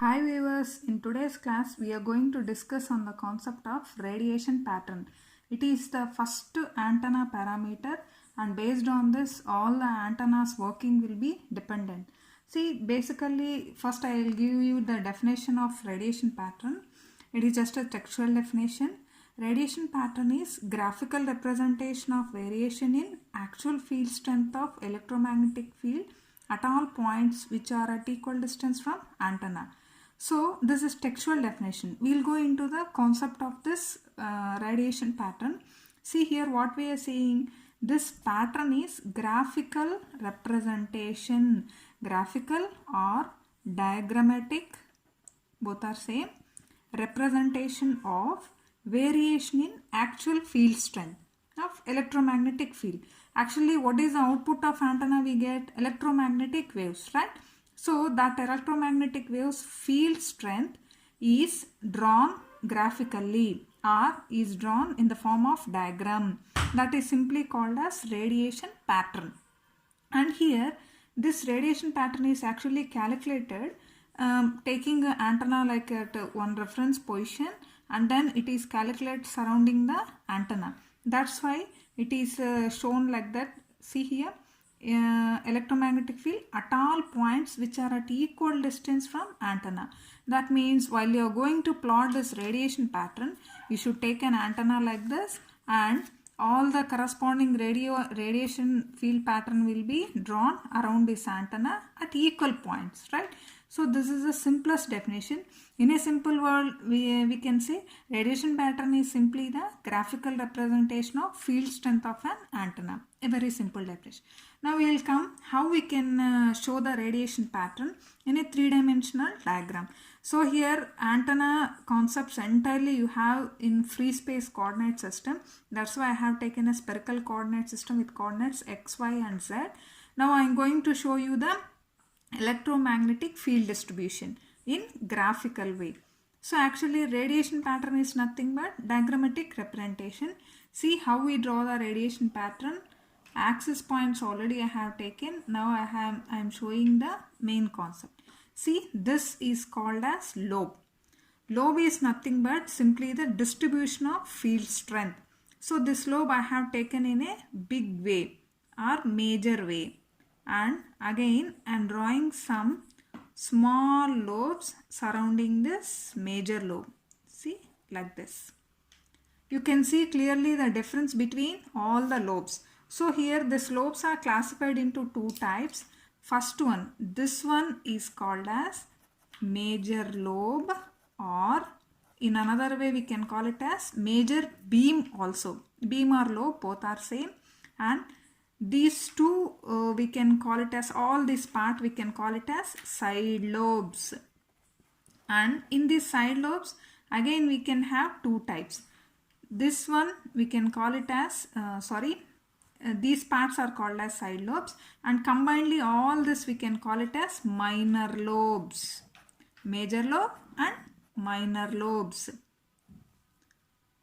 Hi viewers, in today's class we are going to discuss on the concept of radiation pattern. It is the first antenna parameter and based on this all the antennas working will be dependent. See, basically first I will give you the definition of radiation pattern. It is just a textual definition. Radiation pattern is graphical representation of variation in actual field strength of electromagnetic field at all points which are at equal distance from antenna. So this is textual definition. We will go into the concept of this radiation pattern. See here what we are saying. This pattern is graphical representation. Graphical or diagrammatic, both are same. Representation of variation in actual field strength of electromagnetic field. Actually, what is the output of antenna? We get electromagnetic waves, right? So that electromagnetic waves field strength is drawn graphically or is drawn in the form of diagram. That is simply called as radiation pattern. And here this radiation pattern is actually calculated taking an antenna like at one reference position, and then it is calculated surrounding the antenna. That's why it is shown like that. See here, electromagnetic field at all points which are at equal distance from antenna. That means while you are going to plot this radiation pattern, you should take an antenna like this, and all the corresponding radiation field pattern will be drawn around this antenna at equal points, right? So this is the simplest definition. In a simple word, we can say radiation pattern is simply the graphical representation of field strength of an antenna. A very simple definition. Now we will come how we can show the radiation pattern in a three-dimensional diagram. So here antenna concepts entirely you have in free space coordinate system. That's why I have taken a spherical coordinate system with coordinates x, y and z. Now I am going to show you the electromagnetic field distribution in graphical way. So actually radiation pattern is nothing but diagrammatic representation. See how we draw the radiation pattern. Axis points already I have taken. Now I am showing the main concept. See, this is called as lobe. Lobe is nothing but simply the distribution of field strength. So this lobe I have taken in a big way or major way. And again I am drawing some small lobes surrounding this major lobe. See, like this. You can see clearly the difference between all the lobes. So here these lobes are classified into two types. First one, this one is called as major lobe, or in another way we can call it as major beam also. Beam or lobe both are same, and these two we can call it as, all this part we can call it as side lobes. And in these side lobes again we can have two types. This one we can call it as these parts are called as side lobes, and combinedly all this we can call it as minor lobes. Major lobe and minor lobes.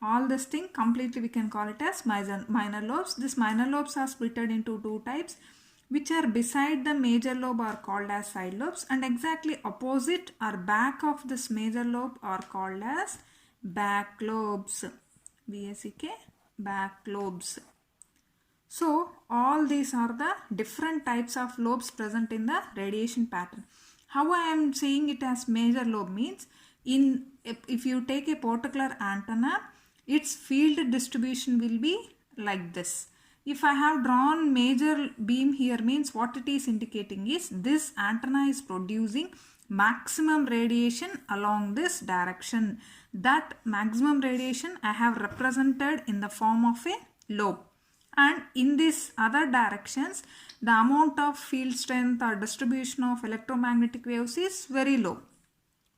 All this thing completely we can call it as minor lobes. These minor lobes are splitted into two types. Which are beside the major lobe are called as side lobes, and exactly opposite or back of this major lobe are called as back lobes. B-A-C-K, back lobes. So all these are the different types of lobes present in the radiation pattern. How I am saying it as major lobe means, if you take a particular antenna, its field distribution will be like this. If I have drawn major beam here, means what it is indicating is this antenna is producing maximum radiation along this direction. That maximum radiation I have represented in the form of a lobe. And in these other directions, the amount of field strength or distribution of electromagnetic waves is very low.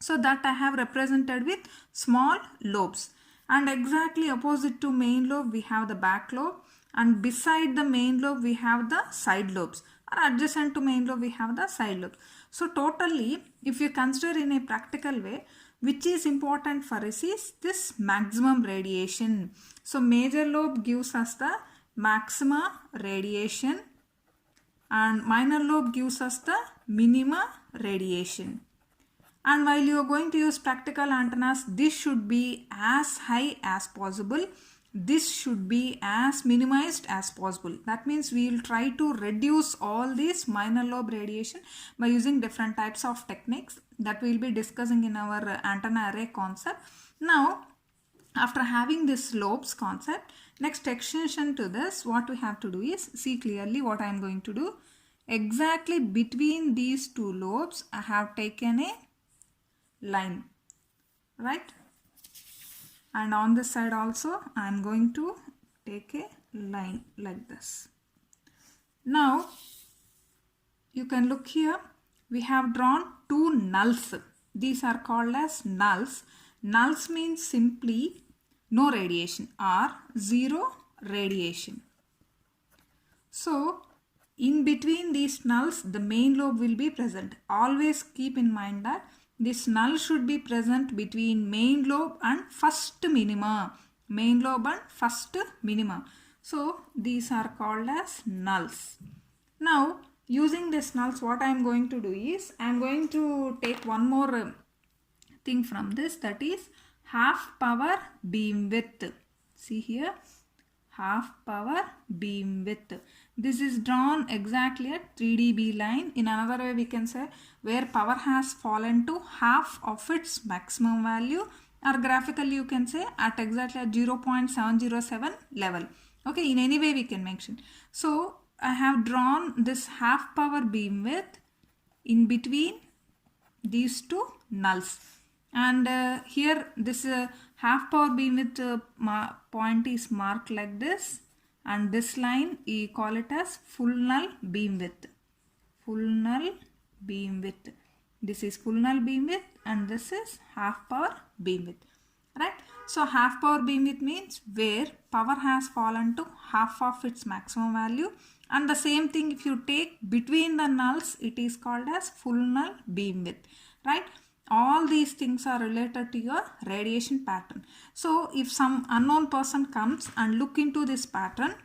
So that I have represented with small lobes. And exactly opposite to main lobe we have the back lobe, and beside the main lobe we have the side lobes, or adjacent to main lobe we have the side lobes. So totally, if you consider in a practical way, which is important for us is this maximum radiation. So major lobe gives us the maxima radiation and minor lobe gives us the minima radiation. And while you are going to use practical antennas, this should be as high as possible. This should be as minimized as possible. That means we will try to reduce all this minor lobe radiation by using different types of techniques that we will be discussing in our antenna array concept. Now, after having this lobes concept, next extension to this, what we have to do is, see clearly what I am going to do. Exactly between these two lobes, I have taken a line, right? And on this side also I am going to take a line like this. Now you can look here, we have drawn two nulls. These are called as nulls. Nulls means simply no radiation or zero radiation. So in between these nulls, the main lobe will be present. Always keep in mind that this null should be present between main lobe and first minima. Main lobe and first minima. So these are called as nulls. Now using this nulls, what I am going to do is, I am going to take one more thing from this, that is half power beam width. See here, half power beam width. This is drawn exactly at 3 dB line. In another way we can say where power has fallen to half of its maximum value, or graphically you can say at exactly at 0.707 level. Okay, in any way we can mention. So I have drawn this half power beam width in between these two nulls. And here this half power beam width point is marked like this, and this line we call it as full null beam width. Full null beam width. This is full null beam width and this is half power beam width, right? So half power beam width means where power has fallen to half of its maximum value, and the same thing if you take between the nulls, it is called as full null beam width, right? All these things are related to your radiation pattern. So if some unknown person comes and look into this pattern,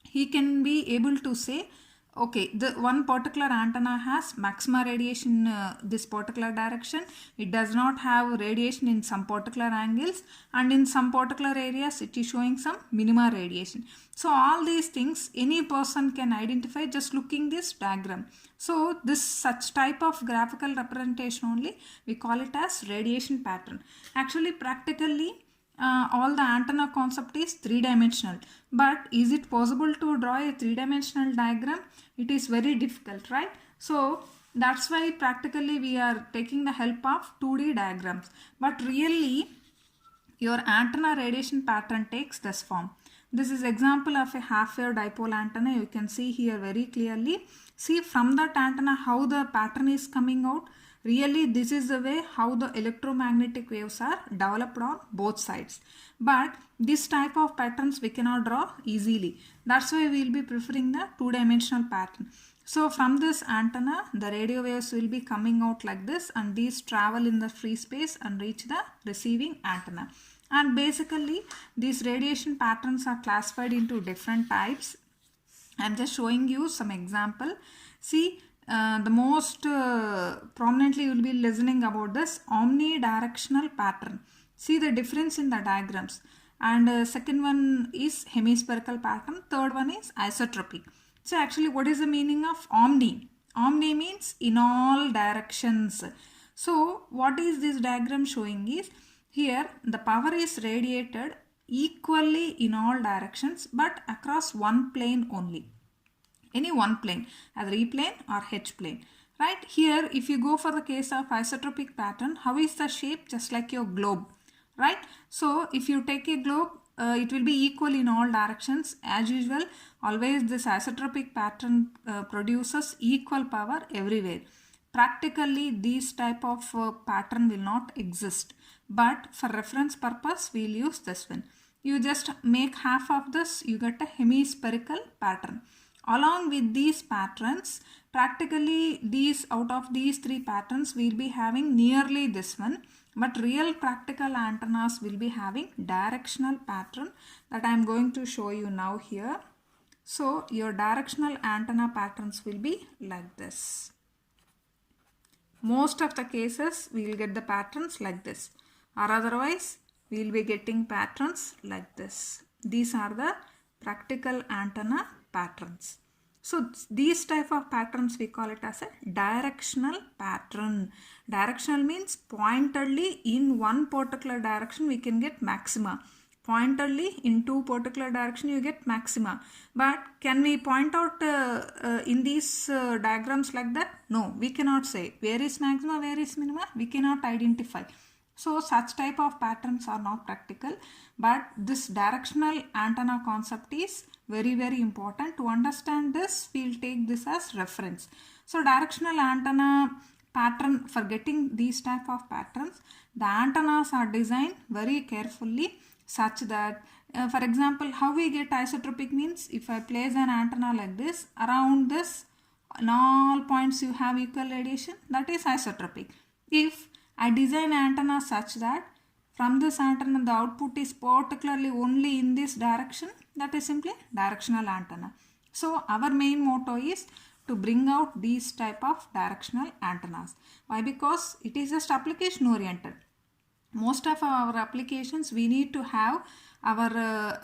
he can be able to say, okay, the one particular antenna has maxima radiation this particular direction, it does not have radiation in some particular angles, and in some particular areas it is showing some minima radiation. So all these things any person can identify just looking this diagram. So this such type of graphical representation only we call it as radiation pattern. Actually practically all the antenna concept is three-dimensional, but is it possible to draw a three-dimensional diagram? It is very difficult, right? So that's why practically we are taking the help of 2D diagrams. But really your antenna radiation pattern takes this form. This is example of a half-wave dipole antenna. You can see here very clearly. See from that antenna how the pattern is coming out. Really this is the way how the electromagnetic waves are developed on both sides. But this type of patterns we cannot draw easily. That's why we will be preferring the two-dimensional pattern. So from this antenna the radio waves will be coming out like this, and these travel in the free space and reach the receiving antenna. And basically these radiation patterns are classified into different types. I am just showing you some example. See the most prominently you will be listening about this omnidirectional pattern. See the difference in the diagrams. And second one is hemispherical pattern. Third one is isotropic. So actually what is the meaning of omni? Omni means in all directions. So what is this diagram showing is, here the power is radiated equally in all directions but across one plane only. Any one plane, either E plane or H plane, right? Here if you go for the case of isotropic pattern, how is the shape? Just like your globe, right? So if you take a globe, it will be equal in all directions. As usual, always this isotropic pattern produces equal power everywhere. Practically these type of pattern will not exist, but for reference purpose we will use this one. You just make half of this, you get a hemispherical pattern. Along with these patterns, practically these out of these three patterns we will be having nearly this one, but real practical antennas will be having directional pattern that I am going to show you now here. So your directional antenna patterns will be like this. most of the cases we will get the patterns like this, or otherwise we will be getting patterns like this. These are the practical antenna patterns. So these type of patterns we call it as a directional pattern. Directional means pointedly in one particular direction we can get maxima. Pointedly in two particular direction you get maxima. But can we point out in these diagrams like that? No, we cannot say where is maxima, where is minima. We cannot identify. So such type of patterns are not practical, but this directional antenna concept is very important. To understand this, we will take this as reference. So directional antenna pattern, for getting these type of patterns, the antennas are designed very carefully such that for example, how we get isotropic means, if I place an antenna like this, around this in all points you have equal radiation, that is isotropic. If I design antenna such that from this antenna the output is particularly only in this direction, that is simply directional antenna. So our main motto is to bring out these type of directional antennas. Why? Because it is just application oriented. Most of our applications we need to have our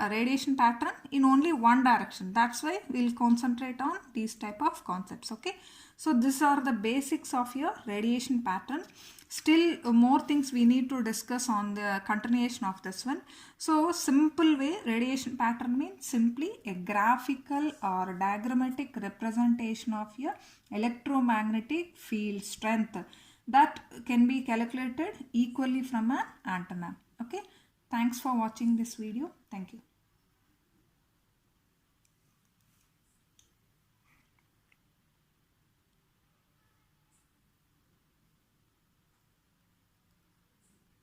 radiation pattern in only one direction. That's why we'll concentrate on these type of concepts. Okay, so these are the basics of your radiation pattern. Still more things we need to discuss on the continuation of this one. So simple way, radiation pattern means simply a graphical or diagrammatic representation of your electromagnetic field strength that can be calculated equally from an antenna. Okay, thanks for watching this video. Thank you.